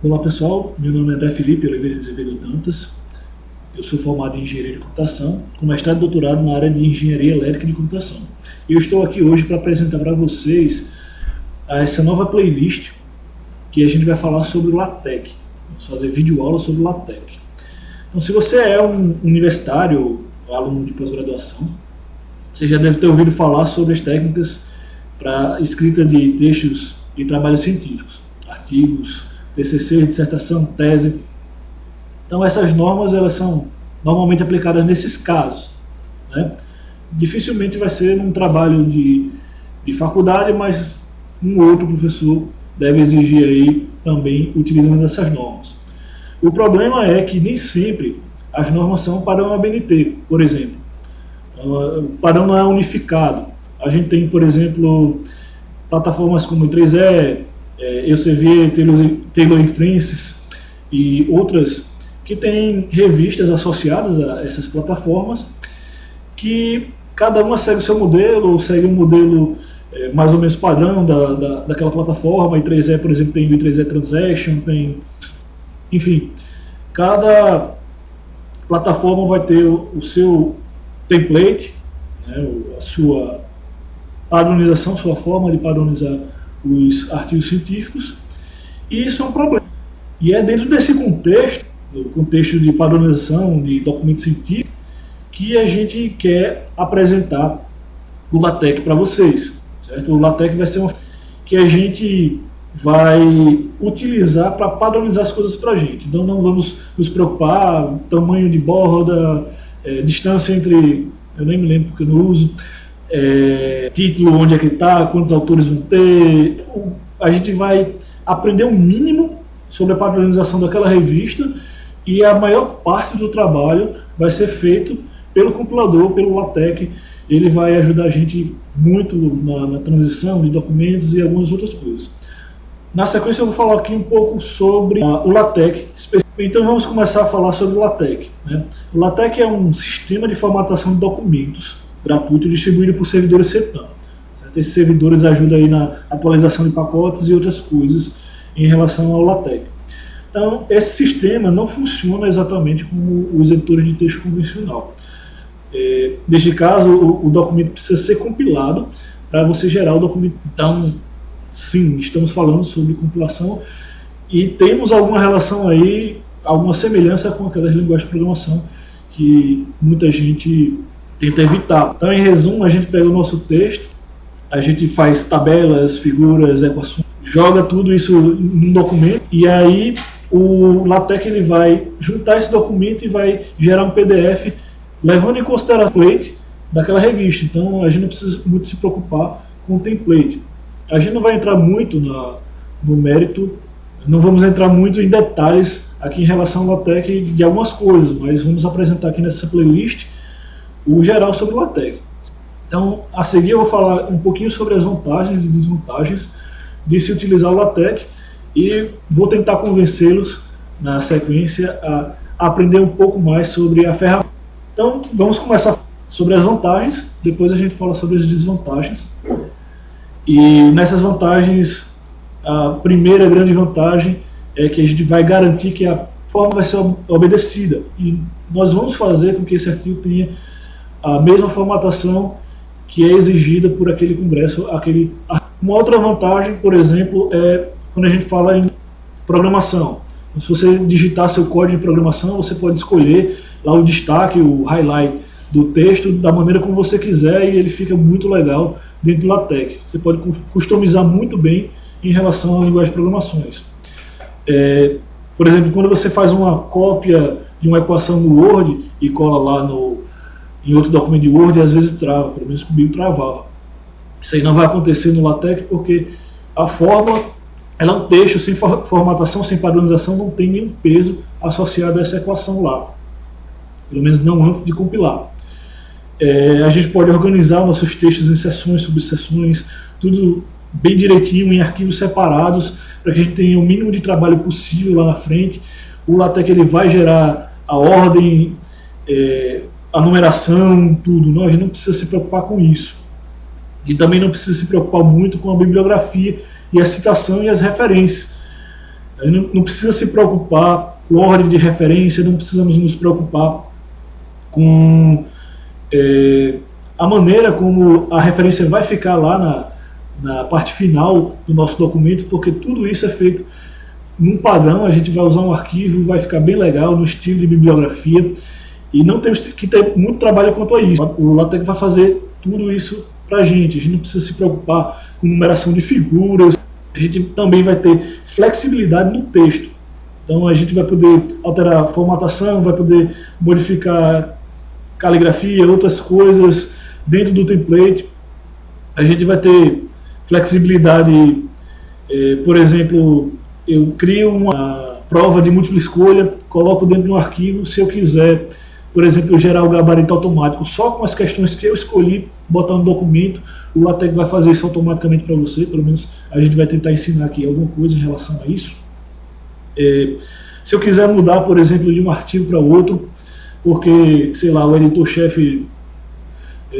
Olá pessoal, meu nome é André Felipe Oliveira de Azevedo Dantas, eu sou formado em Engenharia de Computação, com mestrado e doutorado na área de Engenharia Elétrica e de Computação. E eu estou aqui hoje para apresentar para vocês essa nova playlist que a gente vai falar sobre o LaTeX. Vamos fazer vídeo aula sobre o LaTeX. Então, se você é um universitário ou aluno de pós-graduação, você já deve ter ouvido falar sobre as técnicas para escrita de textos e trabalhos científicos, artigos, TCC, dissertação, tese. Então essas normas elas são normalmente aplicadas nesses casos, né? Dificilmente vai ser num trabalho de faculdade, mas um outro professor deve exigir aí também utilizando essas normas. O problema é que nem sempre as normas são padrão ABNT, por exemplo. O padrão não é unificado. A gente tem, por exemplo, plataformas como o I3E, Elsevier, Taylor & Francis e outras que têm revistas associadas a essas plataformas que cada uma segue o seu modelo, ou segue um modelo mais ou menos padrão daquela plataforma. A I3E, por exemplo, tem o I3E Transaction, enfim, cada plataforma vai ter o seu template, né, a sua padronização, sua forma de padronizar os artigos científicos, e isso é um problema. E é dentro desse contexto, do contexto de padronização de documentos científicos, que a gente quer apresentar o LaTeX para vocês, certo? O LaTeX vai ser que a gente vai utilizar para padronizar as coisas para a gente. Então não vamos nos preocupar tamanho de borda, distância entre, eu nem me lembro porque eu não uso, título, onde é que está, quantos autores vão ter. A gente vai aprender um mínimo sobre a padronização daquela revista, e a maior parte do trabalho vai ser feito pelo compilador, pelo LaTeX. Ele vai ajudar a gente muito na transição de documentos e algumas outras coisas. Na sequência eu vou falar aqui um pouco sobre o LaTeX. Então vamos começar a falar sobre o LaTeX, né? O LaTeX é um sistema de formatação de documentos gratuito distribuído por servidores CETAM. Esses servidores ajudam aí na atualização de pacotes e outras coisas em relação ao LaTeX. Então, esse sistema não funciona exatamente como os editores de texto convencional. Neste caso, o documento precisa ser compilado para você gerar o documento. Então, sim, estamos falando sobre compilação e temos alguma relação aí, alguma semelhança com aquelas linguagens de programação que muita gente tenta evitar. Então, em resumo, a gente pega o nosso texto, a gente faz tabelas, figuras, equações, joga tudo isso num documento, e aí o LaTeX ele vai juntar esse documento e vai gerar um PDF levando em consideração o template daquela revista. Então a gente não precisa muito se preocupar com o template. A gente não vai entrar muito no mérito, não vamos entrar muito em detalhes aqui em relação ao LaTeX de algumas coisas, mas vamos apresentar aqui nessa playlist o geral sobre o LaTeX. Então, a seguir eu vou falar um pouquinho sobre as vantagens e desvantagens de se utilizar o LaTeX, e vou tentar convencê-los na sequência a aprender um pouco mais sobre a ferramenta. Então, vamos começar sobre as vantagens, depois a gente fala sobre as desvantagens. E nessas vantagens, a primeira grande vantagem é que a gente vai garantir que a forma vai ser obedecida, e nós vamos fazer com que esse artigo tenha a mesma formatação que é exigida por aquele congresso. Uma outra vantagem, por exemplo, é quando a gente fala em programação. Se você digitar seu código de programação, você pode escolher lá o destaque, o highlight do texto da maneira como você quiser, e ele fica muito legal dentro do LaTeX. Você pode customizar muito bem em relação à linguagem de programações. Por exemplo, quando você faz uma cópia de uma equação no Word e cola lá em outro documento de Word, às vezes trava, pelo menos comigo travava. Isso aí não vai acontecer no LaTeX, porque a forma, ela é um texto sem formatação, sem padronização, não tem nenhum peso associado a essa equação lá, pelo menos não antes de compilar. A gente pode organizar nossos textos em seções, subseções, tudo bem direitinho, em arquivos separados, para que a gente tenha o mínimo de trabalho possível lá na frente. O LaTeX ele vai gerar a ordem, a numeração, tudo. Não, a gente não precisa se preocupar com isso. E também não precisa se preocupar muito com a bibliografia e a citação e as referências. A gente não precisa se preocupar com ordem de referência, não precisamos nos preocupar com a maneira como a referência vai ficar lá na parte final do nosso documento, porque tudo isso é feito num padrão. A gente vai usar um arquivo, vai ficar bem legal no estilo de bibliografia, e não temos que ter muito trabalho quanto a isso. O LaTeX vai fazer tudo isso para a gente não precisa se preocupar com numeração de figuras. A gente também vai ter flexibilidade no texto, então a gente vai poder alterar a formatação, vai poder modificar caligrafia, outras coisas dentro do template. A gente vai ter flexibilidade, por exemplo, eu crio uma prova de múltipla escolha, coloco dentro de um arquivo. Se eu quiser, por exemplo, gerar o gabarito automático só com as questões que eu escolhi, botar no documento, o LaTeX vai fazer isso automaticamente para você. Pelo menos a gente vai tentar ensinar aqui alguma coisa em relação a isso. Se eu quiser mudar, por exemplo, de um artigo para outro, porque, sei lá, o editor-chefe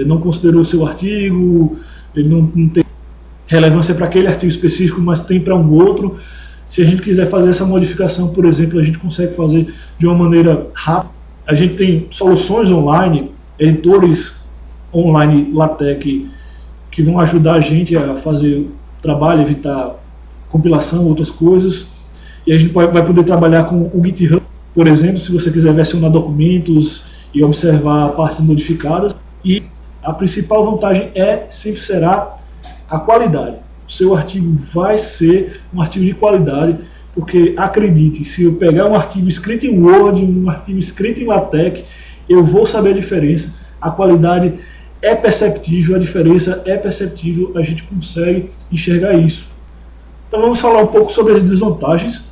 não considerou o seu artigo, ele não tem relevância para aquele artigo específico, mas tem para um outro. Se a gente quiser fazer essa modificação, por exemplo, a gente consegue fazer de uma maneira rápida. A gente tem soluções online, editores online LaTeX, que vão ajudar a gente a fazer o trabalho, evitar compilação, outras coisas. E a gente vai poder trabalhar com o GitHub, por exemplo, se você quiser versionar documentos e observar partes modificadas. E a principal vantagem sempre será a qualidade. O seu artigo vai ser um artigo de qualidade, porque, acredite, se eu pegar um artigo escrito em Word, um artigo escrito em LaTeX, eu vou saber a diferença. A qualidade é perceptível, a diferença é perceptível, a gente consegue enxergar isso. Então vamos falar um pouco sobre as desvantagens.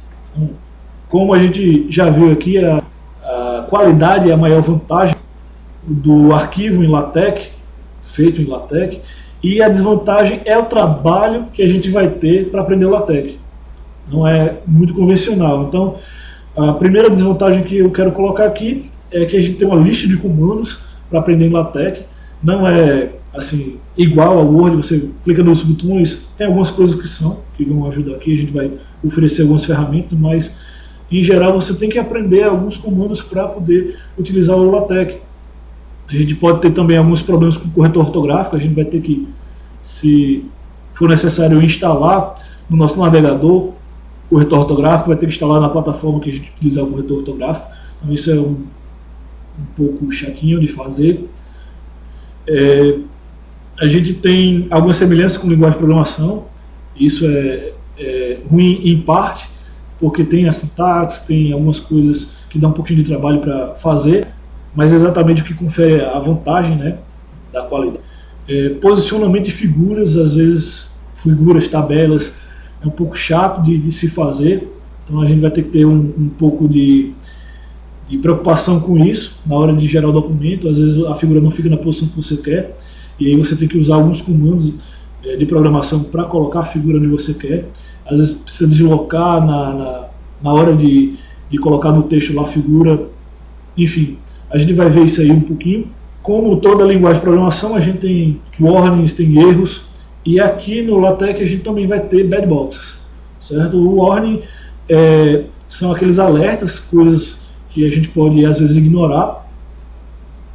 Como a gente já viu aqui, a qualidade é a maior vantagem do arquivo em LaTeX, feito em LaTeX, e a desvantagem é o trabalho que a gente vai ter para aprender o LaTeX. Não é muito convencional. Então, a primeira desvantagem que eu quero colocar aqui é que a gente tem uma lista de comandos para aprender em LaTeX. Não é assim igual ao Word, você clica nos botões, tem algumas coisas que vão ajudar aqui, a gente vai oferecer algumas ferramentas, mas em geral você tem que aprender alguns comandos para poder utilizar o LaTeX. A gente pode ter também alguns problemas com o corretor ortográfico, a gente vai ter que, se for necessário, instalar no nosso navegador o corretor ortográfico, vai ter que instalar na plataforma que a gente utilizar o corretor ortográfico. Então isso é um pouco chatinho de fazer. A gente tem algumas semelhanças com linguagem de programação. Isso é ruim em parte, porque tem a sintaxe, tem algumas coisas que dá um pouquinho de trabalho para fazer, mas é exatamente o que confere a vantagem, né, da qualidade. Posicionamento de figuras, às vezes figuras, tabelas, é um pouco chato de se fazer, então a gente vai ter que ter um pouco de preocupação com isso na hora de gerar o documento. Às vezes a figura não fica na posição que você quer, e aí você tem que usar alguns comandos de programação para colocar a figura onde você quer. Às vezes precisa deslocar na hora de colocar no texto lá a figura. Enfim, a gente vai ver isso aí um pouquinho. Como toda linguagem de programação, a gente tem warnings, tem erros, e aqui no LaTeX a gente também vai ter bad boxes, certo? O warning são aqueles alertas, coisas que a gente pode às vezes ignorar.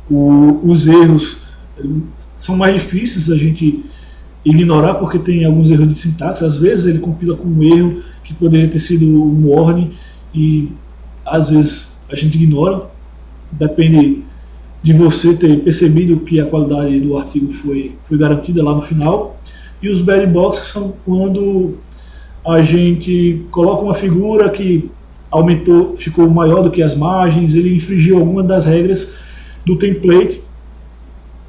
Os erros são mais difíceis a gente ignorar, porque tem alguns erros de sintaxe. Às vezes ele compila com um erro que poderia ter sido um warning, e às vezes a gente ignora. Depende de você ter percebido que a qualidade do artigo foi garantida lá no final. E os bad boxes são quando a gente coloca uma figura que aumentou, ficou maior do que as margens, ele infringiu alguma das regras do template,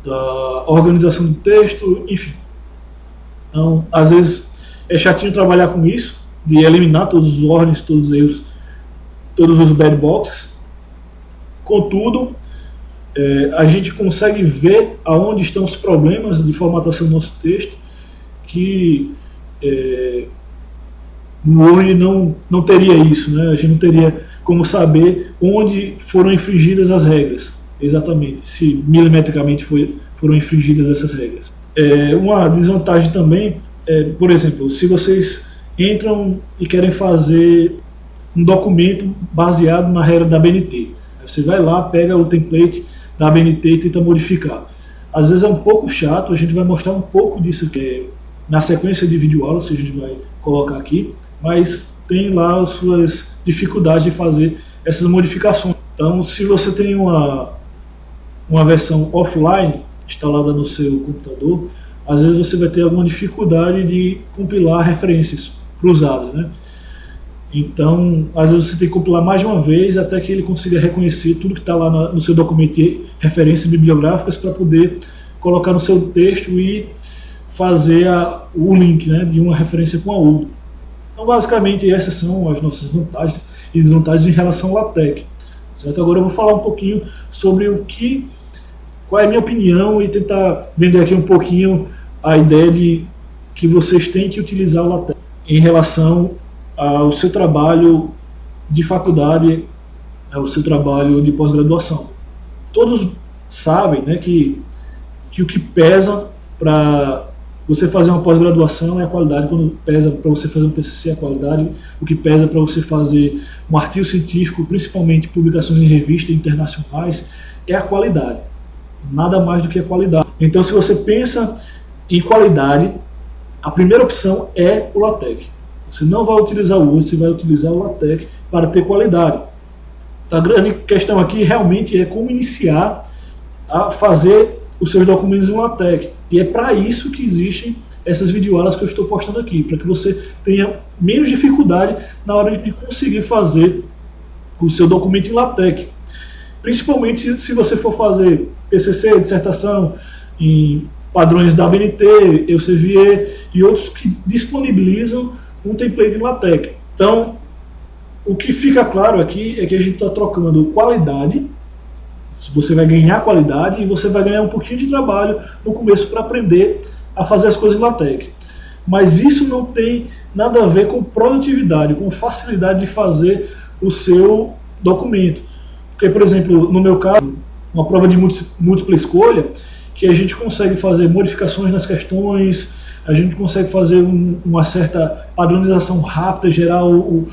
da organização do texto, enfim. Então, às vezes é chatinho trabalhar com isso, de eliminar todos os warnings, todos os erros, todos os bad boxes. Contudo, a gente consegue ver aonde estão os problemas de formatação do nosso texto, que no Word não teria isso, né? A gente não teria como saber onde foram infringidas as regras, exatamente, se milimetricamente foram infringidas essas regras. Uma desvantagem também por exemplo, se vocês entram e querem fazer um documento baseado na regra da ABNT. Aí você vai lá, pega o template da ABNT e tenta modificar. Às vezes é um pouco chato, a gente vai mostrar um pouco disso na sequência de videoaulas que a gente vai colocar aqui, mas tem lá as suas dificuldades de fazer essas modificações. Então, se você tem uma versão offline instalada no seu computador, às vezes você vai ter alguma dificuldade de compilar referências cruzadas, né? Então, às vezes você tem que compilar mais de uma vez até que ele consiga reconhecer tudo que está lá no seu documento de referências bibliográficas para poder colocar no seu texto e fazer o link, né, de uma referência com a outra. Então, basicamente, essas são as nossas vantagens e desvantagens em relação ao LaTeX. Certo? Agora eu vou falar um pouquinho sobre qual é a minha opinião e tentar vender aqui um pouquinho a ideia de que vocês têm que utilizar o LaTeX em relação ao seu trabalho de faculdade, ao seu trabalho de pós-graduação. Todos sabem, né, que o que pesa para você fazer uma pós-graduação é a qualidade, quando pesa para você fazer um TCC é a qualidade, o que pesa para você fazer um artigo científico, principalmente publicações em revistas internacionais, é a qualidade. Nada mais do que a qualidade. Então, se você pensa em qualidade, a primeira opção é o LaTeX. Você não vai utilizar o Word, você vai utilizar o LaTeX para ter qualidade. A grande questão aqui realmente é como iniciar a fazer os seus documentos em LaTeX. E é para isso que existem essas videoaulas que eu estou postando aqui, para que você tenha menos dificuldade na hora de conseguir fazer o seu documento em LaTeX. Principalmente se você for fazer TCC, dissertação, em padrões da ABNT, Elsevier e outros que disponibilizam um template em LaTeX. Então, o que fica claro aqui é que a gente está trocando qualidade. Você vai ganhar qualidade e você vai ganhar um pouquinho de trabalho no começo para aprender a fazer as coisas em LaTeX. Mas isso não tem nada a ver com produtividade, com facilidade de fazer o seu documento. Porque, por exemplo, no meu caso, uma prova de múltipla escolha, que a gente consegue fazer modificações nas questões, a gente consegue fazer uma certa padronização rápida, gerar o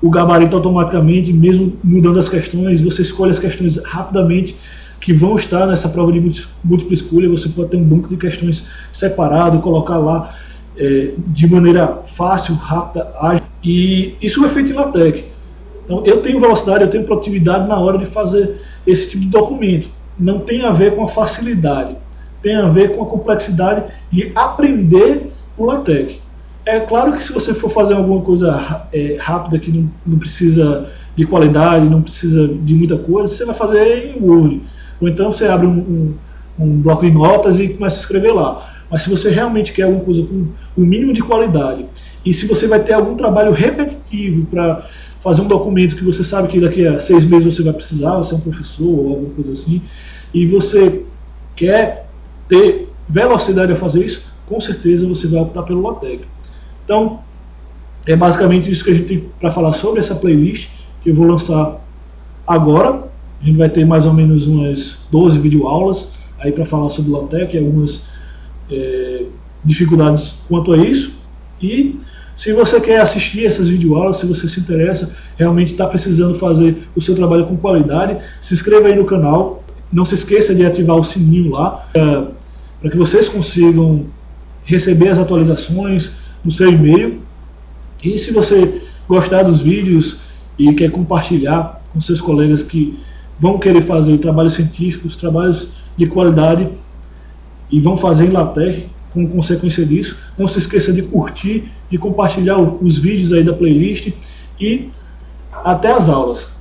gabarito automaticamente, mesmo mudando as questões, você escolhe as questões rapidamente que vão estar nessa prova de múltipla escolha, você pode ter um banco de questões separado, colocar lá de maneira fácil, rápida, ágil, e isso é feito em LaTeX. Então eu tenho velocidade, eu tenho produtividade na hora de fazer esse tipo de documento. Não tem a ver com a facilidade, tem a ver com a complexidade de aprender o LaTeX. É claro que se você for fazer alguma coisa rápida que não precisa de qualidade, não precisa de muita coisa, você vai fazer em Word. Ou então você abre um bloco de notas e começa a escrever lá. Mas se você realmente quer alguma coisa com o mínimo de qualidade, e se você vai ter algum trabalho repetitivo para fazer um documento que você sabe que daqui a 6 meses você vai precisar, você é um professor ou alguma coisa assim, e você quer ter velocidade a fazer isso, com certeza você vai optar pelo LaTeX. Então, é basicamente isso que a gente tem para falar sobre essa playlist, que eu vou lançar agora. A gente vai ter mais ou menos umas 12 videoaulas aí para falar sobre o LaTeX e algumas dificuldades quanto a isso. E se você quer assistir essas videoaulas, se você se interessa, realmente está precisando fazer o seu trabalho com qualidade, se inscreva aí no canal. Não se esqueça de ativar o sininho lá, para que vocês consigam receber as atualizações no seu e-mail. E se você gostar dos vídeos e quer compartilhar com seus colegas que vão querer fazer trabalhos científicos, trabalhos de qualidade e vão fazer em LaTeX como consequência disso, não se esqueça de curtir, de compartilhar os vídeos aí da playlist e até as aulas.